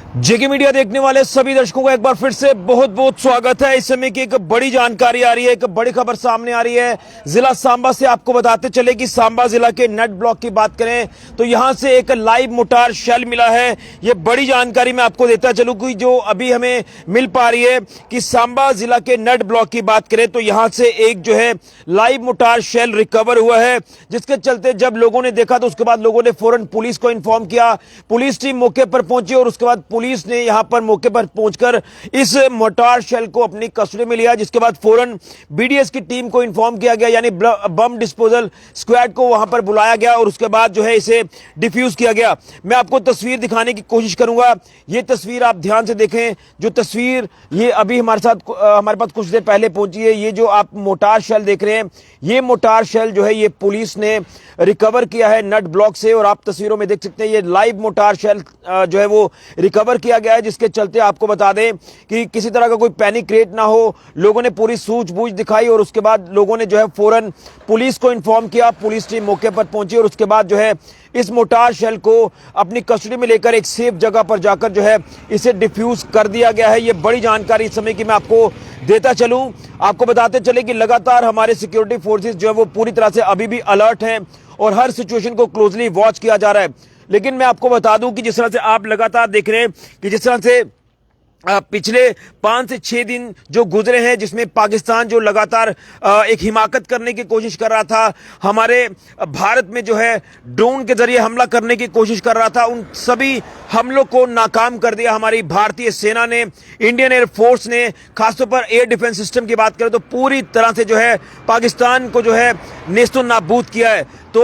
जेके media देखने वाले सभी दर्शकों को एक बार फिर से बहुत बहुत स्वागत है। इस समय की एक बड़ी जानकारी आ रही है, एक बड़ी खबर सामने आ रही है जिला सांबा से। आपको बताते चले कि सांबा जिला के नट ब्लॉक की बात करें तो यहां से एक लाइव मोटार शेल मिला है। यह बड़ी जानकारी मैं आपको देता चलूं कि जो अभी हमें मिल पा रही है कि सांबा जिला के नट ब्लॉक की बात करें तो यहां से एक जो है लाइव मोटार शेल रिकवर हुआ है, जिसके चलते जब लोगों ने देखा तो उसके बाद लोगों ने फौरन पुलिस को इन्फॉर्म किया। पुलिस टीम मौके पर पहुंची और उसके बाद पुलिस ने यहां पर मौके पर पहुंचकर इस मोटार शेल को अपनी कस्टडी में लिया, जिसके बाद फौरन बीडीएस की टीम को इन्फॉर्म किया गया, यानी बम डिस्पोजल स्क्वाड को वहां पर बुलाया गया और उसके बाद जो है इसे डिफ्यूज किया गया। मैं आपको तस्वीर दिखाने की कोशिश करूंगा। ये तस्वीर आप ध्यान से देखें। जो तस्वीर ये अभी हमारे पास कुछ देर पहले पहुंची है, ये जो आप मोटार शेल देख रहे हैं, ये मोटार शेल जो है ये पुलिस ने रिकवर किया है नट ब्लॉक से। और आप तस्वीरों में देख सकते हैं ये लाइव मोटार शेल जो है वो रिकवर किया गया है, जिसके चलते आपको बता दें कि किसी तरह का कोई पैनिक क्रिएट ना हो। लोगों ने पूरी सूझबूझ दिखाई और उसके बाद लोगों ने जो है फौरन पुलिस को इन्फॉर्म किया। पुलिस टीम मौके पर पहुंची और उसके बाद जो है इस मोटार शेल को अपनी कस्टडी में लेकर एक सेफ जगह पर जाकर जो है इसे डिफ्यूज कर दिया गया है। ये बड़ी जानकारी इस समय की मैं आपको देता चलूं। आपको बताते चले कि लगातार हमारे सिक्योरिटी फोर्सेस जो है वो पूरी तरह से अभी भी अलर्ट हैं और हर सिचुएशन को क्लोजली वॉच किया जा रहा है। लेकिन मैं आपको बता दूं कि जिस तरह से आप लगातार देख रहे हैं कि जिस तरह से पिछले 5 से 6 दिन जो गुजरे हैं, जिसमें पाकिस्तान जो लगातार एक हिमाकत करने की कोशिश कर रहा था, हमारे भारत में जो है ड्रोन के जरिए हमला करने की कोशिश कर रहा था, उन सभी हमलों को नाकाम कर दिया हमारी भारतीय सेना ने, इंडियन एयर फोर्स ने। खासतौर पर एयर डिफेंस सिस्टम की बात करें तो पूरी तरह से जो है पाकिस्तान को जो है नेस्तो नाबूद किया है। तो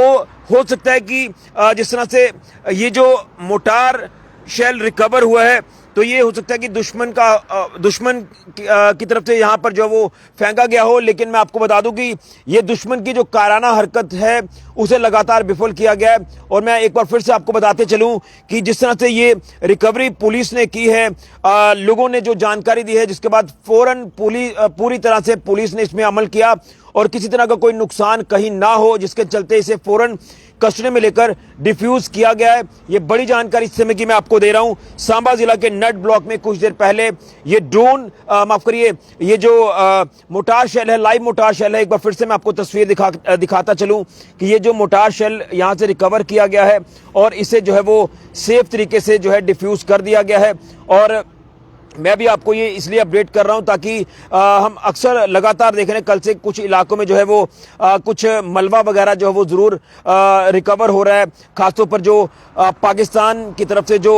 हो सकता है कि जिस तरह से ये जो मोटार शेल रिकवर हुआ है तो ये हो सकता है कि दुश्मन की तरफ से यहां पर जो वो फेंका गया हो। लेकिन मैं आपको बता दूं कि ये दुश्मन की जो काराना हरकत है उसे लगातार विफल किया गया है। और मैं एक बार फिर से आपको बताते चलूं कि जिस तरह से ये रिकवरी पुलिस ने की है, लोगों ने जो जानकारी दी है, जिसके बाद फौरन पूरी तरह से पुलिस ने इसमें अमल किया और किसी तरह का कोई नुकसान कहीं ना हो, जिसके चलते इसे फौरन कस्टडी में लेकर डिफ्यूज किया गया है। ये बड़ी जानकारी इस समय की मैं आपको दे रहा हूं। सांबा जिला के नट ब्लॉक में कुछ देर पहले ये ड्रोन माफ करिए ये जो मोटार शेल है, लाइव मोटार शेल है, एक बार फिर से मैं आपको तस्वीर दिखाता चलूं कि ये जो मोटार शेल यहां से रिकवर किया गया है और इसे जो है वो सेफ तरीके से जो है डिफ्यूज कर दिया गया है। और मैं भी आपको ये इसलिए अपडेट कर रहा हूं ताकि हम अक्सर लगातार देख रहे हैं कल से कुछ इलाकों में जो है वो कुछ मलबा वगैरह जो है वो जरूर रिकवर हो रहा है। खासतौर पर जो पाकिस्तान की तरफ से जो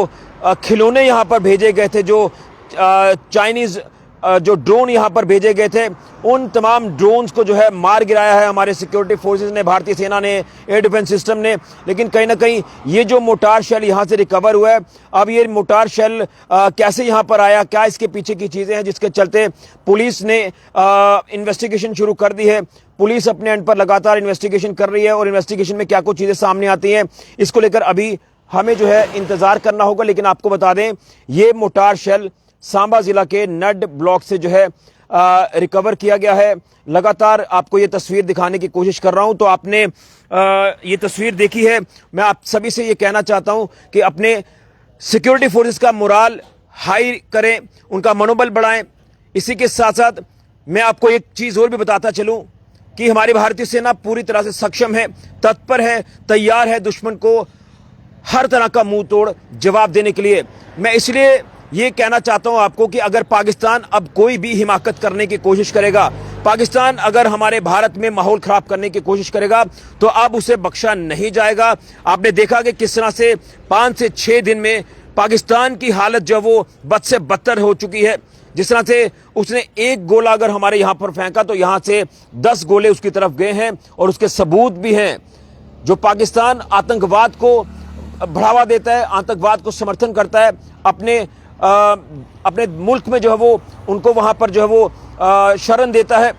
खिलौने यहां पर भेजे गए थे, जो चाइनीज जो ड्रोन यहां पर भेजे गए थे, उन तमाम ड्रोन्स को जो है मार गिराया है हमारे सिक्योरिटी फोर्सेस ने, भारतीय सेना ने, एयर डिफेंस सिस्टम ने। लेकिन कहीं ना कहीं ये जो मोटार शेल यहां से रिकवर हुआ है, अब ये मोटार शेल कैसे यहां पर आया, क्या इसके पीछे की चीजें हैं, जिसके चलते पुलिस ने इन्वेस्टिगेशन शुरू कर दी है। पुलिस अपने एंड पर लगातार इन्वेस्टिगेशन कर रही है और इन्वेस्टिगेशन में क्या कुछ चीजें सामने आती हैं इसको लेकर अभी हमें जो है इंतजार करना होगा। लेकिन आपको बता दें ये मोटार शेल सांबा जिला के नड ब्लॉक से जो है रिकवर किया गया है। लगातार आपको ये तस्वीर दिखाने की कोशिश कर रहा हूं तो आपने ये तस्वीर देखी है। मैं आप सभी से ये कहना चाहता हूं कि अपने सिक्योरिटी फोर्सेस का मोराल हाई करें, उनका मनोबल बढ़ाएं। इसी के साथ साथ मैं आपको एक चीज और भी बताता चलूं कि हमारी भारतीय सेना पूरी तरह से सक्षम है, तत्पर है, तैयार है दुश्मन को हर तरह का मुंह तोड़ जवाब देने के लिए। मैं इसलिए ये कहना चाहता हूं आपको कि अगर पाकिस्तान अब कोई भी हिमाकत करने की कोशिश करेगा, पाकिस्तान अगर हमारे भारत में माहौल खराब करने की कोशिश करेगा तो अब उसे बख्शा नहीं जाएगा। आपने देखा कि किस तरह से 5 से 6 दिन में पाकिस्तान की हालत जो वो बद से बदतर हो चुकी है। जिस तरह से उसने एक गोला अगर हमारे यहां पर फेंका तो यहां से 10 गोले उसकी तरफ गए हैं और उसके सबूत भी हैं। जो पाकिस्तान आतंकवाद को बढ़ावा देता है, आतंकवाद को समर्थन करता है, अपने मुल्क में जो है वो उनको वहां पर जो है वो शरण देता है,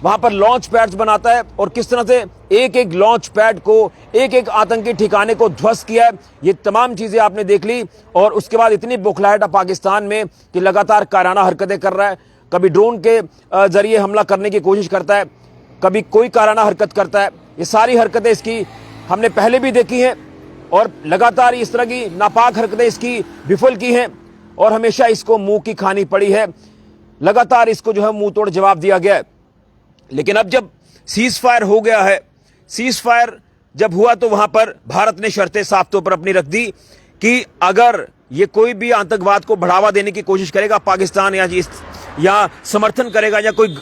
वहां पर लॉन्च पैड्स बनाता है और किस तरह से एक एक लॉन्च पैड को, एक एक आतंकी ठिकाने को ध्वस्त किया है। ये तमाम चीजें आपने देख ली और उसके बाद इतनी बौखलाहट पाकिस्तान में कि लगातार काराना हरकतें कर रहा है। कभी ड्रोन के जरिए हमला करने की कोशिश करता है, कभी कोई काराना हरकत करता है। ये सारी हरकतें इसकी हमने पहले भी देखी हैं और लगातार इस तरह की नापाक हरकतें इसकी विफल की हैं। और हमेशा इसको मुंह की खानी पड़ी है। लगातार इसको जो है मुंह तोड़ जवाब दिया गया है। लेकिन अब जब सीज फायर हो गया है, सीज फायर जब हुआ तो वहां पर भारत ने शर्तें साफ तौर पर अपनी रख दी कि अगर ये कोई भी आतंकवाद को बढ़ावा देने की कोशिश करेगा पाकिस्तान या समर्थन करेगा या कोई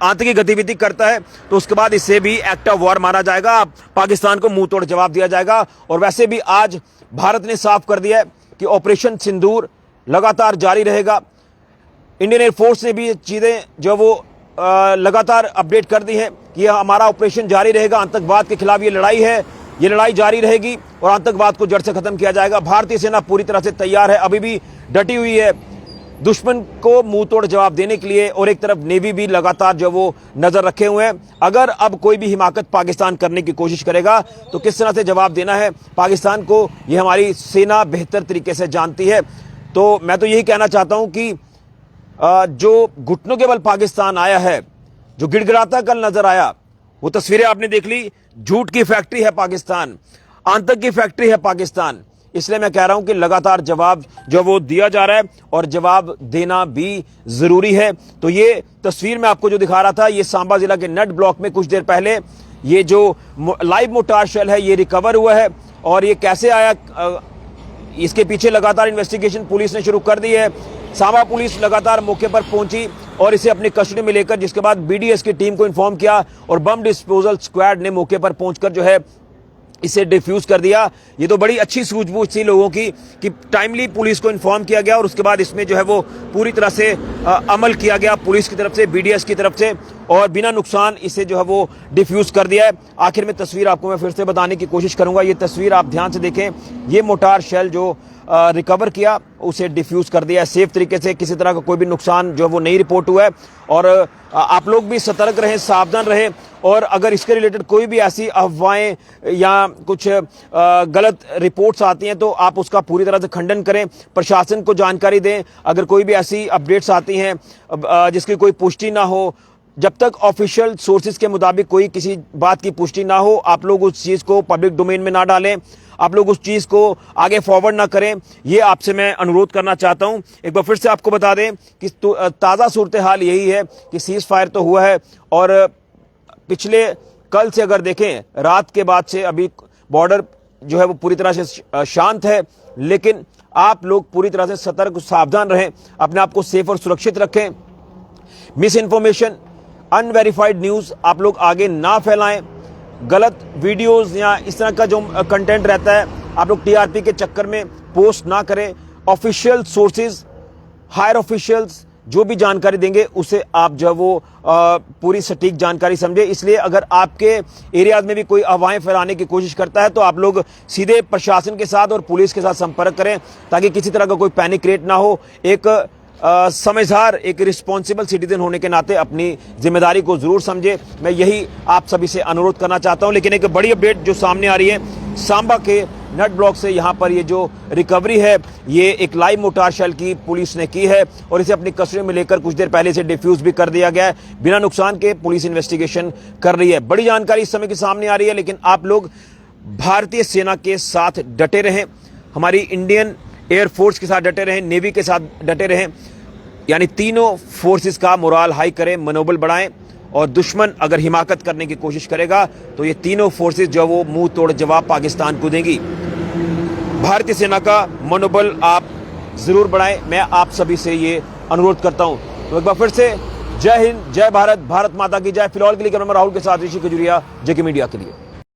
आतंकी गतिविधि करता है तो उसके बाद इससे भी एक्ट ऑफ वॉर माना जाएगा, पाकिस्तान को मुंह तोड़ जवाब दिया जाएगा। और वैसे भी आज भारत ने साफ कर दिया है कि ऑपरेशन सिंदूर लगातार जारी रहेगा। इंडियन एयरफोर्स ने भी चीजें जो वो लगातार अपडेट कर दी है कि यह हमारा ऑपरेशन जारी रहेगा। आतंकवाद के खिलाफ ये लड़ाई है, ये लड़ाई जारी रहेगी और आतंकवाद को जड़ से खत्म किया जाएगा। भारतीय सेना पूरी तरह से तैयार है, अभी भी डटी हुई है दुश्मन को मुंह तोड़ जवाब देने के लिए। और एक तरफ नेवी भी लगातार जो वो नजर रखे हुए हैं, अगर अब कोई भी हिमाकत पाकिस्तान करने की कोशिश करेगा तो किस तरह से जवाब देना है पाकिस्तान को, ये हमारी सेना बेहतर तरीके से जानती है। तो मैं तो यही कहना चाहता हूं कि जो घुटनों के बल पाकिस्तान आया है, जो गिड़गिड़ाता कल नजर आया, वो तस्वीरें आपने देख ली। झूठ की फैक्ट्री है पाकिस्तान, आतंक की फैक्ट्री है पाकिस्तान। इसलिए मैं कह रहा हूं कि लगातार जवाब जो वो दिया जा रहा है और जवाब देना भी जरूरी है। तो ये तस्वीर मैं आपको जो दिखा रहा था, ये सांबा जिला के नट ब्लॉक में कुछ देर पहले ये जो लाइव मोर्टार शेल है ये रिकवर हुआ है। और ये कैसे आया, इसके पीछे लगातार इन्वेस्टिगेशन पुलिस ने शुरू कर दी है। सांबा पुलिस लगातार मौके पर पहुंची और इसे अपनी कस्टडी में लेकर, जिसके बाद बीडीएस की टीम को इन्फॉर्म किया और बम डिस्पोजल स्क्वाड ने मौके पर पहुंचकर जो है इसे डिफ्यूज कर दिया। ये तो बड़ी अच्छी सूझबूझ थी लोगों की कि टाइमली पुलिस को इन्फॉर्म किया गया और उसके बाद इसमें जो है वो पूरी तरह से अमल किया गया पुलिस की तरफ से, बीडीएस की तरफ से, और बिना नुकसान इसे जो है वो डिफ्यूज कर दिया है। आखिर में तस्वीर आपको मैं फिर से बताने की कोशिश करूंगा। ये तस्वीर आप ध्यान से देखें, ये मोटार शेल जो रिकवर किया उसे डिफ्यूज कर दिया है सेफ तरीके से, किसी तरह का कोई भी नुकसान जो है वो नहीं रिपोर्ट हुआ है। और आप लोग भी सतर्क रहें, सावधान रहें, और अगर इसके रिलेटेड कोई भी ऐसी अफवाहें या कुछ गलत रिपोर्ट्स आती हैं तो आप उसका पूरी तरह से खंडन करें, प्रशासन को जानकारी दें। अगर कोई भी ऐसी अपडेट्स आती हैं जिसकी कोई पुष्टि ना हो, जब तक ऑफिशियल सोर्सेज के मुताबिक कोई किसी बात की पुष्टि ना हो, आप लोग उस चीज को पब्लिक डोमेन में ना डालें, आप लोग उस चीज को आगे फॉरवर्ड ना करें। ये आपसे मैं अनुरोध करना चाहता हूं। एक बार फिर से आपको बता दें कि ताजा सूरत हाल यही है कि सीज फायर तो हुआ है और पिछले कल से अगर देखें रात के बाद से अभी बॉर्डर जो है वो पूरी तरह से शांत है। लेकिन आप लोग पूरी तरह से सतर्क, सावधान रहें, अपने आप को सेफ और सुरक्षित रखें। मिस इन्फॉर्मेशन, अनवेरिफाइड न्यूज आप लोग आगे ना फैलाएं। गलत वीडियोस या इस तरह का जो कंटेंट रहता है आप लोग टीआरपी के चक्कर में पोस्ट ना करें। ऑफिशियल सोर्सेज, हायर ऑफिशियल्स जो भी जानकारी देंगे उसे आप जो है वो पूरी सटीक जानकारी समझे। इसलिए अगर आपके एरियाज में भी कोई अफवाहें फैलाने की कोशिश करता है तो आप लोग सीधे प्रशासन के साथ और पुलिस के साथ संपर्क करें ताकि किसी तरह का कोई पैनिक क्रिएट ना हो। एक समझदार, एक रिस्पॉन्सिबल सिटीजन होने के नाते अपनी जिम्मेदारी को जरूर समझे। मैं यही आप सभी से अनुरोध करना चाहता हूं। लेकिन एक बड़ी अपडेट जो सामने आ रही है सांबा के नट ब्लॉक से, यहां पर ये जो रिकवरी है ये एक लाइव मोटार शेल की पुलिस ने की है और इसे अपनी कस्टडी में लेकर कुछ देर पहले से डिफ्यूज भी कर दिया गया है। बिना नुकसान के पुलिस इन्वेस्टिगेशन कर रही है। बड़ी जानकारी इस समय की सामने आ रही है। लेकिन आप लोग भारतीय सेना के साथ डटे रहें, हमारी इंडियन एयरफोर्स के साथ डटे रहें, नेवी के साथ डटे रहें, यानी तीनों फोर्सेस का मोराल हाई करें, मनोबल बढ़ाएं। और दुश्मन अगर हिमाकत करने की कोशिश करेगा तो ये तीनों फोर्सेस जो वो मुंह तोड़ जवाब पाकिस्तान को देंगी। भारतीय सेना का मनोबल आप जरूर बढ़ाएं, मैं आप सभी से ये अनुरोध करता हूं। तो एक बार फिर से जय हिंद, जय भारत, भारत माता की जय। फिलहाल के लिए कैमरा राहुल के साथ ऋषि खजुरिया, जेके मीडिया के लिए।